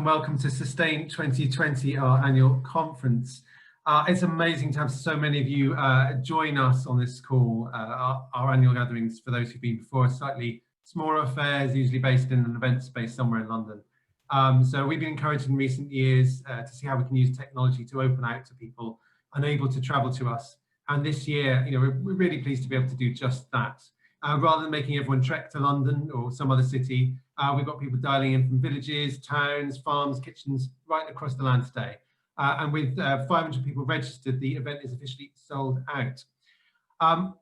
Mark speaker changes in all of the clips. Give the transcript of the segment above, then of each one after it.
Speaker 1: Welcome to Sustain2020, our annual conference. It's amazing to have so many of you join us on this call. Our annual gatherings, for those who've been before, are slightly smaller affairs, usually based in an event space somewhere in London. So we've been encouraged in recent years to see how we can use technology to open out to people unable to travel to us. And this year, we're really pleased to be able to do just that. Rather than making everyone trek to London or some other city, we've got people dialing in from villages, towns, farms, kitchens, right across the land today. And with 500 people registered, the event is officially sold out.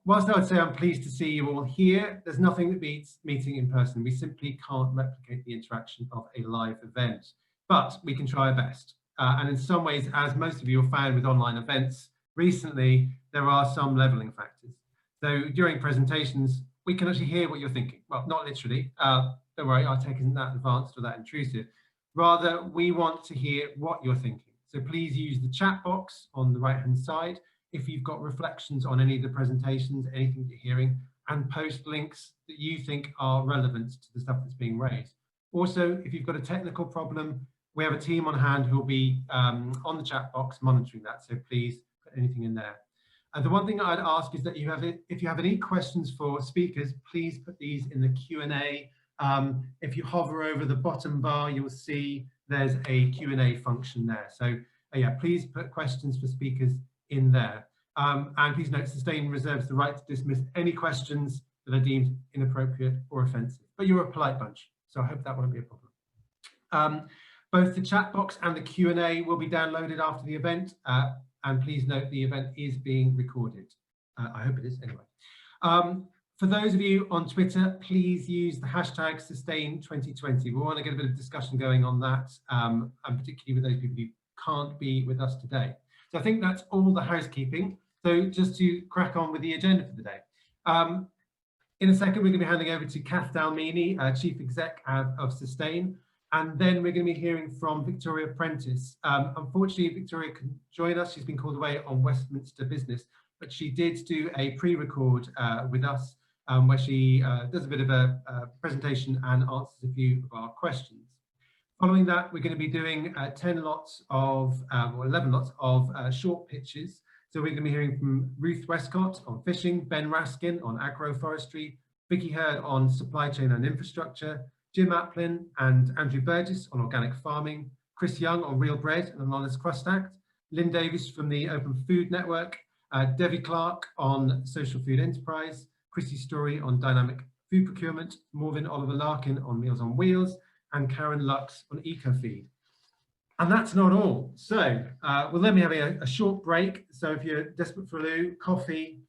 Speaker 1: Whilst I would say I'm pleased to see you all here, there's nothing that beats meeting in person. We simply can't replicate the interaction of a live event, but we can try our best. And in some ways, as most of you have found with online events recently, there are some leveling factors. So during presentations, we can actually hear what you're thinking. Well, not literally. Don't worry, our tech isn't that advanced or that intrusive. Rather, we want to hear what you're thinking. So please use the chat box on the right-hand side if you've got reflections on any of the presentations, anything you're hearing, and post links that you think are relevant to the stuff that's being raised. Also, if you've got a technical problem, we have a team on hand who'll be on the chat box monitoring that. So please put anything in there. The one thing I'd ask is that if you have any questions for speakers, please put these in the Q&A. If you hover over the bottom bar, you'll see there's a Q&A function there. So yeah, please put questions for speakers in there. And please note, Sustain reserves the right to dismiss any questions that are deemed inappropriate or offensive. But you're a polite bunch, so I hope that won't be a problem. Both the chat box and the Q&A will be downloaded after the event. And please note the event is being recorded. I hope it is anyway. For those of you on Twitter, please use the hashtag Sustain2020. We want to get a bit of discussion going on that, and particularly with those people who can't be with us today. So I think that's all the housekeeping. So just to crack on with the agenda for the day. In a second, we're going to be handing over to Kath Dalmeny, Chief Exec of Sustain. And then we're going to be hearing from Victoria Prentice. Unfortunately, Victoria couldn't join us. She's been called away on Westminster business, but she did do a pre-record with us where she does a bit of a presentation and answers a few of our questions. Following that, we're going to be doing 11 lots of short pitches. So we're going to be hearing from Ruth Westcott on fishing, Ben Raskin on agroforestry, Vicky Hurd on supply chain and infrastructure, Jim Aplin and Andrew Burgess on organic farming, Chris Young on real bread and an honest crust act, Lynn Davis from the Open Food Network, Debbie Clark on social food enterprise, Chrissy Story on dynamic food procurement, Morvin Oliver Larkin on Meals on Wheels, and Karen Lux on EcoFeed. And that's not all. So we'll then be having a short break. So if you're desperate for a loo, coffee,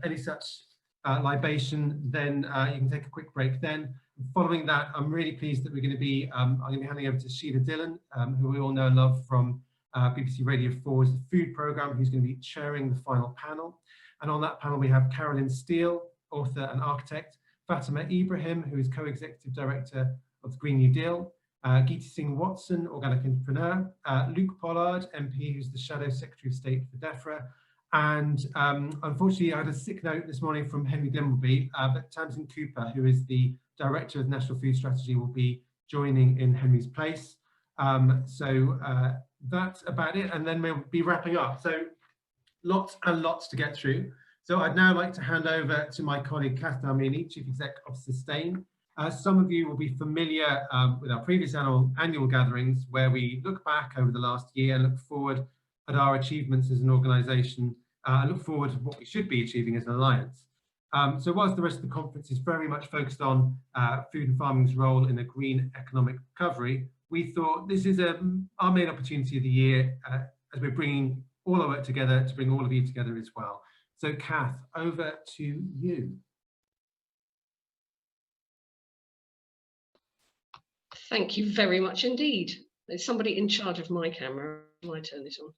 Speaker 1: any such libation, then you can take a quick break then. Following that, I'm really pleased that we're going to be, I'm going to be handing over to Sheila Dillon, who we all know and love from BBC Radio 4's Food Programme, who's going to be chairing the final panel. And on that panel, we have Carolyn Steele, author and architect, Fatima Ibrahim, who is co-executive director of the Green New Deal, Geeta Singh Watson, organic entrepreneur, Luke Pollard, MP, who's the Shadow Secretary of State for DEFRA, and unfortunately, I had a sick note this morning from Henry Dimbleby, but Tamsin Cooper, who is the Director of National Food Strategy, will be joining in Henry's place. So that's about it, and then we'll be wrapping up. So lots and lots to get through. So I'd now like to hand over to my colleague Kath Dalmeny, Chief Exec of Sustain. Some of you will be familiar with our previous annual gatherings, where we look back over the last year and look forward at our achievements as an organisation, and look forward to what we should be achieving as an alliance. So whilst the rest of the conference is very much focused on food and farming's role in a green economic recovery, we thought this is our main opportunity of the year as we're bringing all our work together to bring all of you together as well. So Kath, over to you.
Speaker 2: Thank you very much indeed. There's somebody in charge of my camera. Will I turn this on?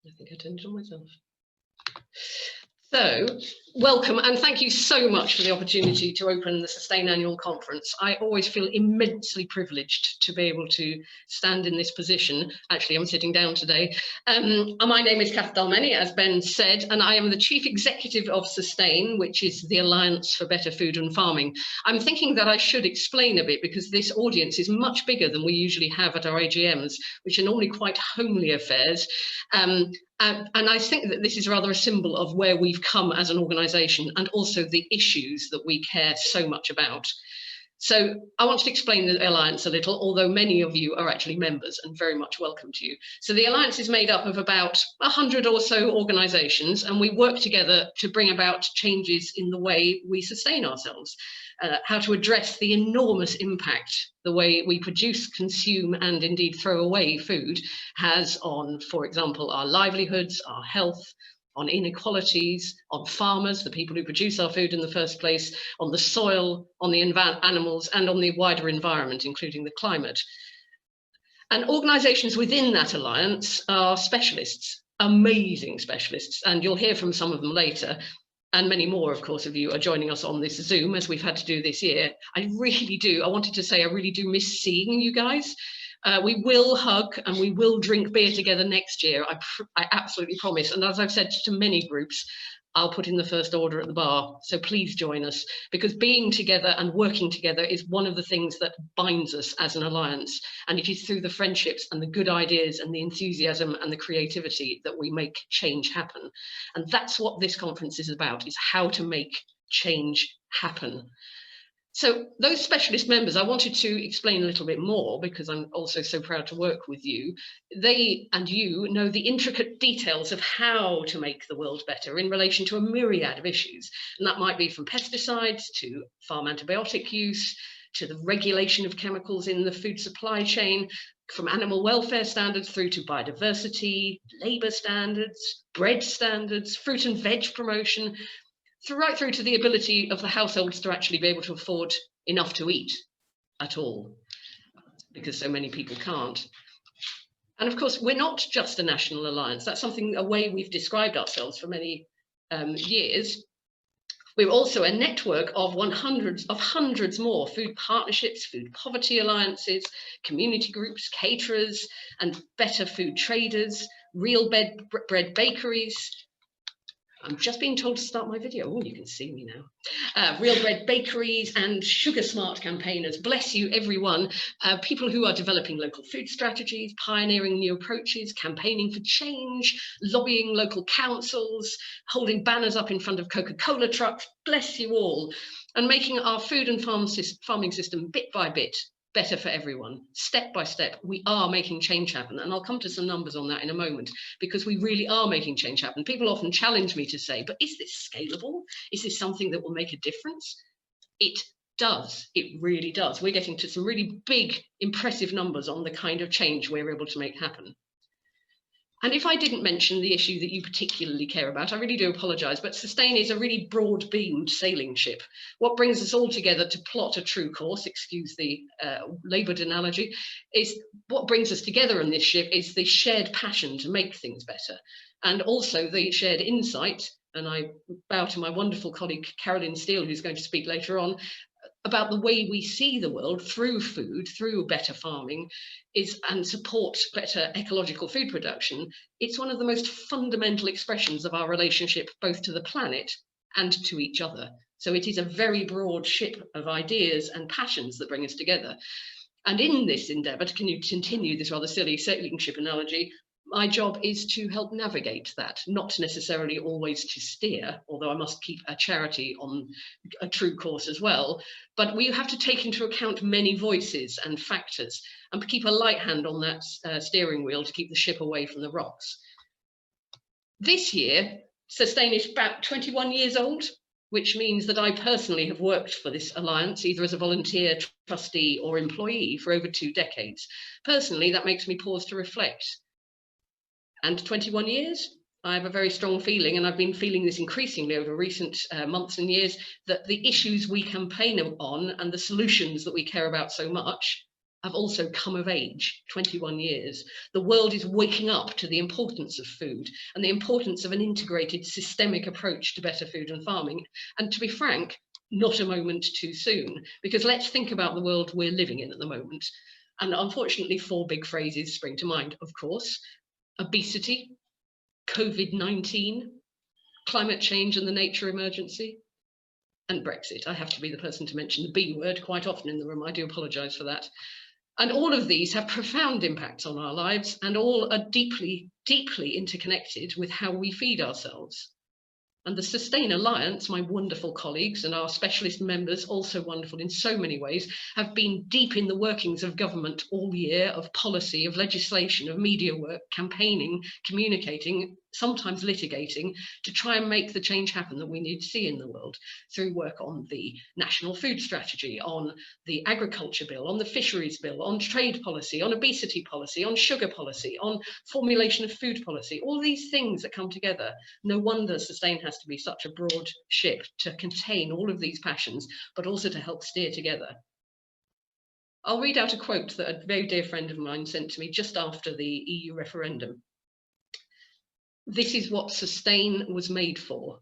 Speaker 2: I think I turned it on myself. So, welcome and thank you so much for the opportunity to open the Sustain Annual Conference. I always feel immensely privileged to be able to stand in this position. Actually, I'm sitting down today. My name is Kath Dalmeny, as Ben said, and I am the Chief Executive of Sustain, which is the Alliance for Better Food and Farming. I'm thinking that I should explain a bit because this audience is much bigger than we usually have at our AGMs, which are normally quite homely affairs. And I think that this is rather a symbol of where we've come as an organisation and also the issues that we care so much about. So I want to explain the Alliance a little, although many of you are actually members and very much welcome to you. So the Alliance is made up of about 100 or so organisations, and we work together to bring about changes in the way we sustain ourselves, how to address the enormous impact the way we produce, consume and indeed throw away food has on, for example, our livelihoods, our health, on inequalities, on farmers, the people who produce our food in the first place, on the soil, on the animals, and on the wider environment, including the climate. And organisations within that alliance are specialists, amazing specialists, and you'll hear from some of them later. And many more, of course, of you are joining us on this Zoom, as we've had to do this year. I wanted to say I really do miss seeing you guys. We will hug and we will drink beer together next year. I absolutely promise. And as I've said to many groups, I'll put in the first order at the bar. So please join us, because being together and working together is one of the things that binds us as an alliance. And it is through the friendships and the good ideas and the enthusiasm and the creativity that we make change happen. And that's what this conference is about, is how to make change happen. So those specialist members, I wanted to explain a little bit more because I'm also so proud to work with you. They and you know the intricate details of how to make the world better in relation to a myriad of issues. And that might be from pesticides to farm antibiotic use, to the regulation of chemicals in the food supply chain, from animal welfare standards through to biodiversity, labour standards, bread standards, fruit and veg promotion, right through to the ability of the households to actually be able to afford enough to eat at all, because so many people can't. And of course, we're not just a national alliance. That's a way we've described ourselves for many years. We're also a network of hundreds more food partnerships, food poverty alliances, community groups, caterers, and better food traders, real bread bakeries. I'm just being told to start my video. Oh, you can see me now. Real bread bakeries and sugar smart campaigners. Bless you, everyone. People who are developing local food strategies, pioneering new approaches, campaigning for change, lobbying local councils, holding banners up in front of Coca-Cola trucks. Bless you all. And making our food and farming system bit by bit better for everyone. Step by step, we are making change happen. And I'll come to some numbers on that in a moment, because we really are making change happen. People often challenge me to say, but is this scalable? Is this something that will make a difference? It does. It really does. We're getting to some really big, impressive numbers on the kind of change we're able to make happen. And if I didn't mention the issue that you particularly care about, I really do apologise, but Sustain is a really broad-beamed sailing ship. What brings us all together to plot a true course, excuse the laboured analogy, is what brings us together on this ship is the shared passion to make things better, and also the shared insight, and I bow to my wonderful colleague Caroline Steele, who's going to speak later on, about the way we see the world through food, through better farming, and support better ecological food production. It's one of the most fundamental expressions of our relationship both to the planet and to each other. So it is a very broad ship of ideas and passions that bring us together. And in this endeavour, to continue this rather silly sailing ship analogy, my job is to help navigate that, not necessarily always to steer, although I must keep a charity on a true course as well. But we have to take into account many voices and factors and keep a light hand on that steering wheel to keep the ship away from the rocks. This year, Sustain is about 21 years old. which means that I personally have worked for this alliance, either as a volunteer, trustee, or employee for over 2 decades. Personally, that makes me pause to reflect. And 21 years, I have a very strong feeling, and I've been feeling this increasingly over recent months and years, that the issues we campaign on and the solutions that we care about so much have also come of age. 21 years. The world is waking up to the importance of food and the importance of an integrated systemic approach to better food and farming. And to be frank, not a moment too soon, because let's think about the world we're living in at the moment. And unfortunately, 4 big phrases spring to mind, of course: obesity, COVID-19, climate change and the nature emergency, and Brexit. I have to be the person to mention the B word quite often in the room. I do apologise for that. And all of these have profound impacts on our lives, and all are deeply, deeply interconnected with how we feed ourselves. And the Sustain Alliance, my wonderful colleagues and our specialist members, also wonderful in so many ways, have been deep in the workings of government all year, of policy, of legislation, of media work, campaigning, communicating, sometimes litigating, to try and make the change happen that we need to see in the world, through work on the National Food Strategy, on the Agriculture Bill, on the Fisheries Bill, on trade policy, on obesity policy, on sugar policy, on formulation of food policy, all these things that come together. No wonder Sustain has to be such a broad ship to contain all of these passions, but also to help steer together. I'll read out a quote that a very dear friend of mine sent to me just after the EU referendum. "This is what Sustain was made for."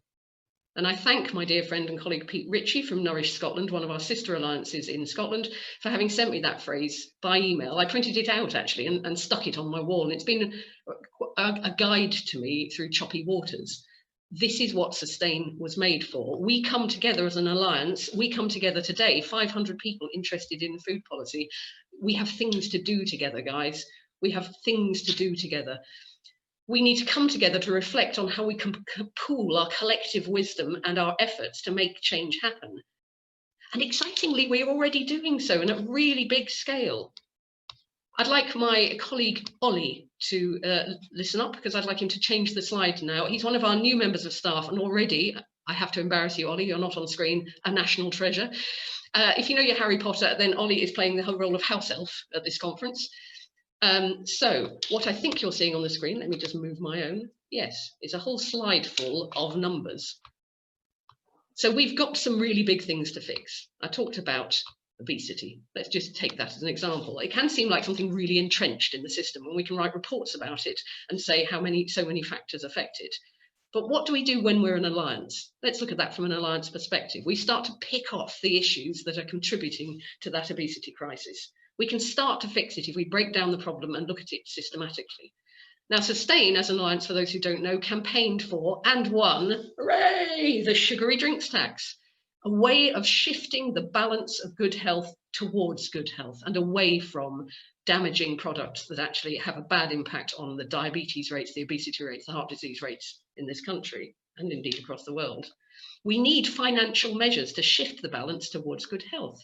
Speaker 2: And I thank my dear friend and colleague Pete Ritchie from Nourish Scotland, one of our sister alliances in Scotland, for having sent me that phrase by email. I printed it out actually and stuck it on my wall. And it's been a guide to me through choppy waters. This is what Sustain was made for. We come together as an alliance. We come together today, 500 people interested in food policy. We have things to do together, guys. We have things to do together. We need to come together to reflect on how we can pool our collective wisdom and our efforts to make change happen. And excitingly, we're already doing so in a really big scale. I'd like my colleague Ollie to listen up, because I'd like him to change the slide now. He's one of our new members of staff, and already, I have to embarrass you, Ollie, you're not on screen, a national treasure. If you know your Harry Potter, then Ollie is playing the whole role of house elf at this conference. So what I think you're seeing on the screen, let me just move my own. Yes, it's a whole slide full of numbers. So we've got some really big things to fix. I talked about obesity. Let's just take that as an example. It can seem like something really entrenched in the system, and we can write reports about it and say how so many factors affect it. But what do we do when we're an alliance? Let's look at that from an alliance perspective. We start to pick off the issues that are contributing to that obesity crisis. We can start to fix it if we break down the problem and look at it systematically. Now, Sustain, as an alliance, for those who don't know, campaigned for and won, hooray, the Sugary Drinks Tax, a way of shifting the balance of good health towards good health and away from damaging products that actually have a bad impact on the diabetes rates, the obesity rates, the heart disease rates in this country and indeed across the world. We need financial measures to shift the balance towards good health.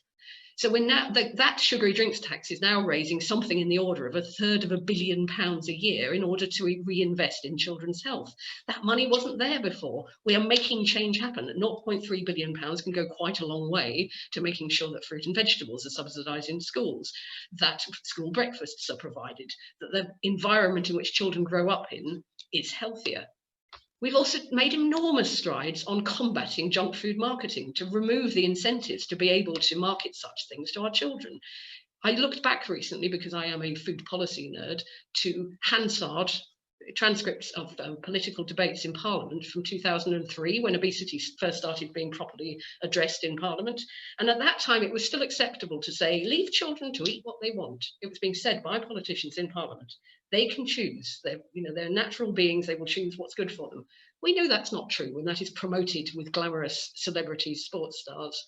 Speaker 2: So we're now, that Sugary Drinks Tax is now raising something in the order of £1/3 of £1 billion a year in order to reinvest in children's health. That money wasn't there before. We are making change happen. £0.3 billion can go quite a long way to making sure that fruit and vegetables are subsidised in schools, that school breakfasts are provided, that the environment in which children grow up in is healthier. We've also made enormous strides on combating junk food marketing to remove the incentives to be able to market such things to our children. I looked back recently, because I am a food policy nerd, to Hansard transcripts of political debates in Parliament from 2003, when obesity first started being properly addressed in Parliament. And at that time, it was still acceptable to say, leave children to eat what they want. It was being said by politicians in Parliament. They can choose. They're natural beings. They will choose what's good for them. We know that's not true when that is promoted with glamorous celebrities, sports stars,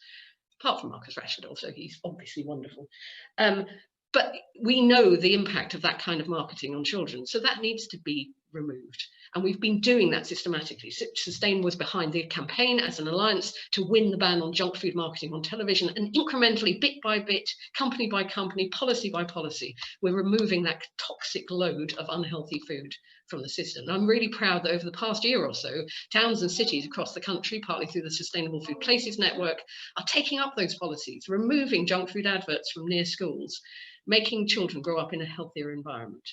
Speaker 2: apart from Marcus Rashford also, he's obviously wonderful. But we know the impact of that kind of marketing on children. So that needs to be removed. And we've been doing that systematically. Sustain was behind the campaign as an alliance to win the ban on junk food marketing on television, and incrementally, bit by bit, company by company, policy by policy, we're removing that toxic load of unhealthy food from the system. And I'm really proud that over the past year or so, towns and cities across the country, partly through the Sustainable Food Places Network, are taking up those policies, removing junk food adverts from near schools, making children grow up in a healthier environment.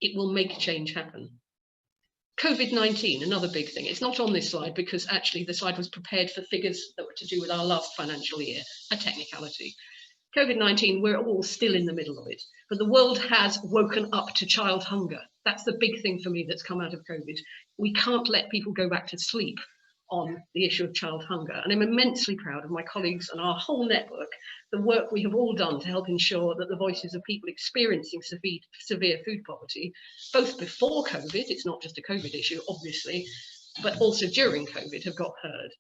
Speaker 2: It will make change happen. COVID-19, another big thing. It's not on this slide because actually the slide was prepared for figures that were to do with our last financial year, a technicality. COVID-19, we're all still in the middle of it, but the world has woken up to child hunger. That's the big thing for me that's come out of COVID. We can't let people go back to sleep on the issue of child hunger. And I'm immensely proud of my colleagues and our whole network, the work we have all done to help ensure that the voices of people experiencing severe food poverty, both before COVID, it's not just a COVID issue, obviously, but also during COVID, have got heard.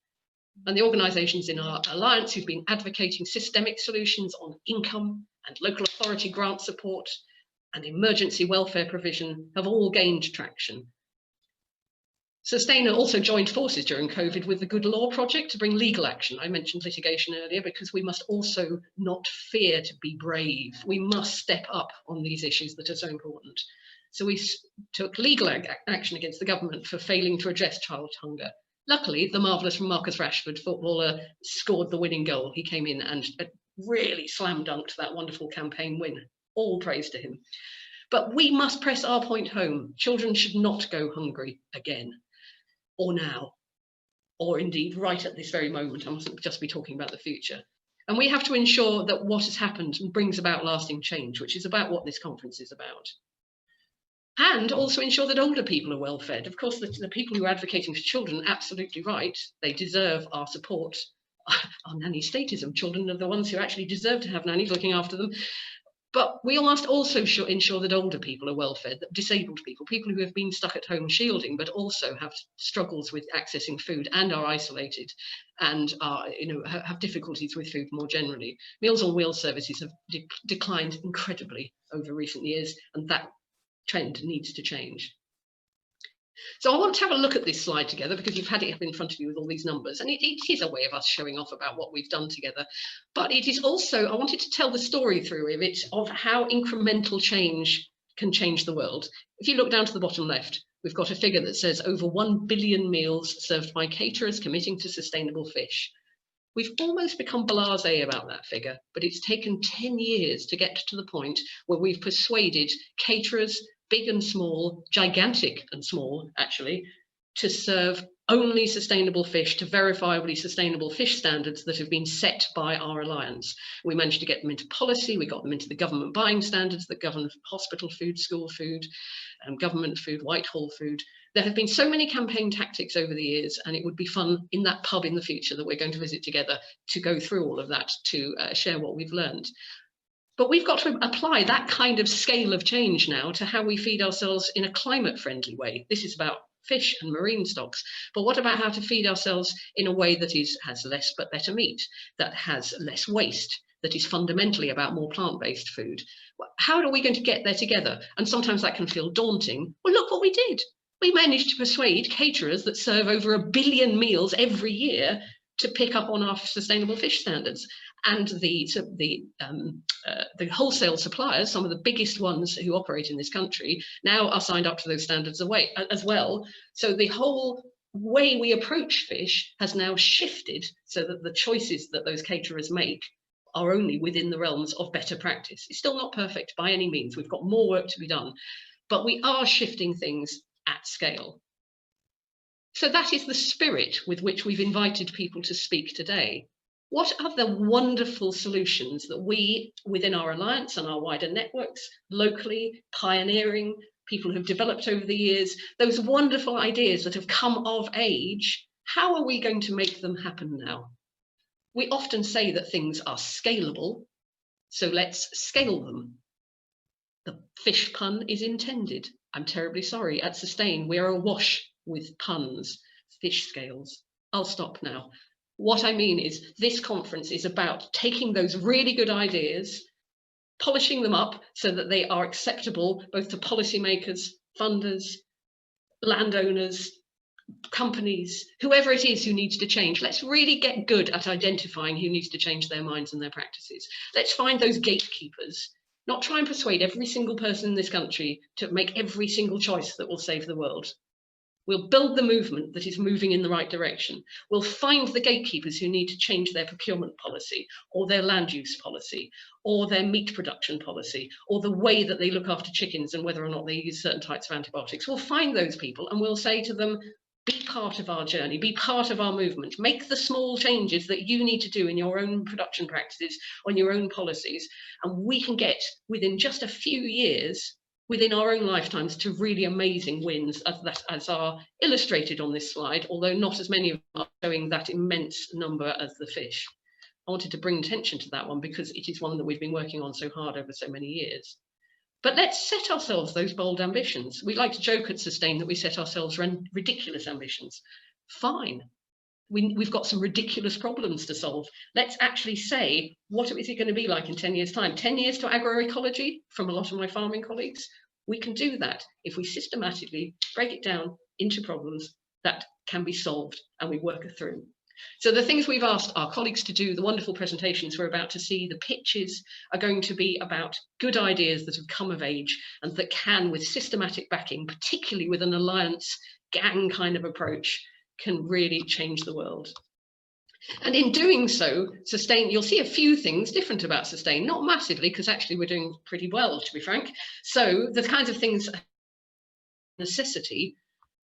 Speaker 2: And the organisations in our alliance who've been advocating systemic solutions on income and local authority grant support and emergency welfare provision have all gained traction. Sustain also joined forces during COVID with the Good Law Project to bring legal action. I mentioned litigation earlier because we must also not fear to be brave. We must step up on these issues that are so important. So we took legal action against the government for failing to address child hunger. Luckily, the marvellous Marcus Rashford, footballer, scored the winning goal. He came in and really slam dunked that wonderful campaign win. All praise to him. But we must press our point home. Children should not go hungry again, or now, or indeed right at this very moment. I mustn't just be talking about the future. And we have to ensure that what has happened brings about lasting change, which is about what this conference is about. And also ensure that older people are well fed. Of course, the people who are advocating for children, absolutely right. They deserve our support, our nanny statism. Children are the ones who actually deserve to have nannies looking after them. But we must also ensure that older people are well fed, that disabled people, people who have been stuck at home shielding, but also have struggles with accessing food and are isolated and are, have difficulties with food more generally. Meals on Wheels services have declined incredibly over recent years, and that trend needs to change. So I want to have a look at this slide together because you've had it up in front of you with all these numbers, and it is a way of us showing off about what we've done together. But it is also, I wanted to tell the story through it of how incremental change can change the world. If you look down to the bottom left, we've got a figure that says over 1 billion meals served by caterers committing to sustainable fish. We've almost become blasé about that figure, but it's taken 10 years to get to the point where we've persuaded caterers, big and small, gigantic and small, actually, to serve only sustainable fish to verifiably sustainable fish standards that have been set by our alliance. We managed to get them into policy, we got them into the government buying standards that govern hospital food, school food, government food, Whitehall food. There have been so many campaign tactics over the years, and it would be fun in that pub in the future that we're going to visit together to go through all of that, to share what we've learned. But we've got to apply that kind of scale of change now to how we feed ourselves in a climate-friendly way. This is about fish and marine stocks, but what about how to feed ourselves in a way that has less but better meat, that has less waste, that is fundamentally about more plant-based food? How are we going to get there together? And sometimes that can feel daunting. Well, look what we did. We managed to persuade caterers that serve over 1 billion meals every year to pick up on our sustainable fish standards. And the wholesale suppliers, some of the biggest ones who operate in this country, now are signed up to those standards as well. So the whole way we approach fish has now shifted so that the choices that those caterers make are only within the realms of better practice. It's still not perfect by any means. We've got more work to be done, but we are shifting things at scale. So that is the spirit with which we've invited people to speak today. What are the wonderful solutions that we, within our alliance and our wider networks, locally, pioneering, people who've developed over the years, those wonderful ideas that have come of age, how are we going to make them happen now? We often say that things are scalable, so let's scale them. The fish pun is intended. I'm terribly sorry. At Sustain, we are awash with puns, fish scales. I'll stop now. What I mean is this conference is about taking those really good ideas, polishing them up so that they are acceptable both to policymakers, funders, landowners, companies, whoever it is who needs to change. Let's really get good at identifying who needs to change their minds and their practices. Let's find those gatekeepers, not try and persuade every single person in this country to make every single choice that will save the world. We'll build the movement that is moving in the right direction. We'll find the gatekeepers who need to change their procurement policy, or their land use policy, or their meat production policy, or the way that they look after chickens and whether or not they use certain types of antibiotics. We'll find those people and we'll say to them, be part of our journey, be part of our movement, make the small changes that you need to do in your own production practices, on your own policies, and we can get, within just a few years, within our own lifetimes, to really amazing wins as are illustrated on this slide, although not as many of them are showing that immense number as the fish. I wanted to bring attention to that one because it is one that we've been working on so hard over so many years. But let's set ourselves those bold ambitions. We like to joke at Sustain that we set ourselves ridiculous ambitions. Fine. We've got some ridiculous problems to solve. Let's actually say, what is it going to be like in 10 years' time? 10 years to agroecology from a lot of my farming colleagues? We can do that if we systematically break it down into problems that can be solved and we work it through. So the things we've asked our colleagues to do, the wonderful presentations we're about to see, the pitches are going to be about good ideas that have come of age and that can, with systematic backing, particularly with an alliance gang kind of approach, can really change the world. And in doing so, Sustain, you'll see a few things different about Sustain, not massively, because actually we're doing pretty well, to be frank. So the kinds of things, necessity,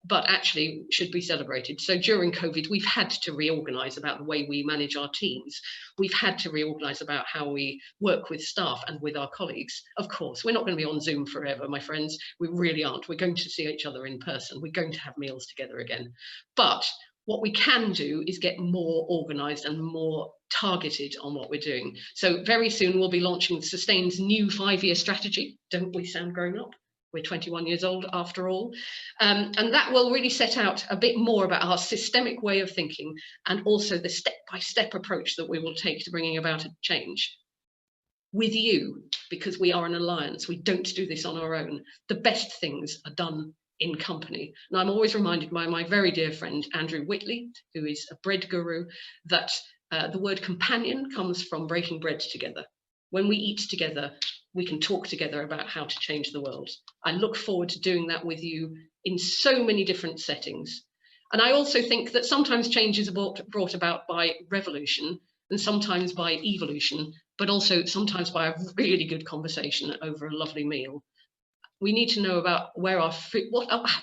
Speaker 2: but actually should be celebrated. So during COVID, we've had to reorganize about the way we manage our teams. We've had to reorganize about how we work with staff and with our colleagues. Of course, we're not going to be on Zoom forever, my friends. We really aren't. We're going to see each other in person. We're going to have meals together again. But what we can do is get more organized and more targeted on what we're doing. So very soon we'll be launching Sustain's new 5-year strategy. Don't we sound grown up? We're 21 years old after all. And that will really set out a bit more about our systemic way of thinking and also the step-by-step approach that we will take to bringing about a change. With you, because we are an alliance, we don't do this on our own. The best things are done in company. And I'm always reminded by my very dear friend, Andrew Whitley, who is a bread guru, that the word companion comes from breaking bread together. When we eat together, we can talk together about how to change the world. I look forward to doing that with you in so many different settings. And I also think that sometimes change is brought about by revolution and sometimes by evolution, but also sometimes by a really good conversation over a lovely meal. We need to know about where our food,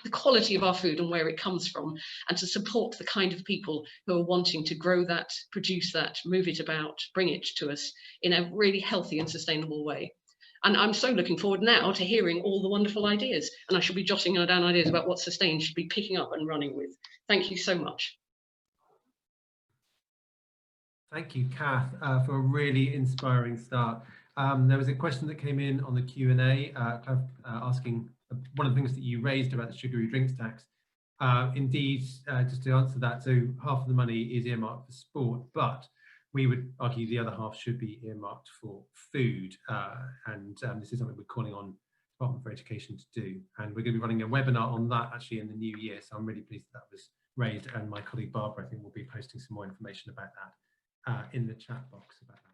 Speaker 2: the quality of our food and where it comes from, and to support the kind of people who are wanting to grow that, produce that, move it about, bring it to us in a really healthy and sustainable way. And I'm so looking forward now to hearing all the wonderful ideas, and I shall be jotting down ideas about what Sustain should be picking up and running with. Thank you so much.
Speaker 1: Thank you, Kath, for a really inspiring start. There was a question that came in on the Q&A asking one of the things that you raised about the Sugary Drinks Tax. Indeed, just to answer that, so half of the money is earmarked for sport, but we would argue the other half should be earmarked for food. This is something we're calling on Department for Education to do. And we're going to be running a webinar on that actually in the new year. So I'm really pleased that was raised. And my colleague Barbara, I think, will be posting some more information about that in the chat box about that.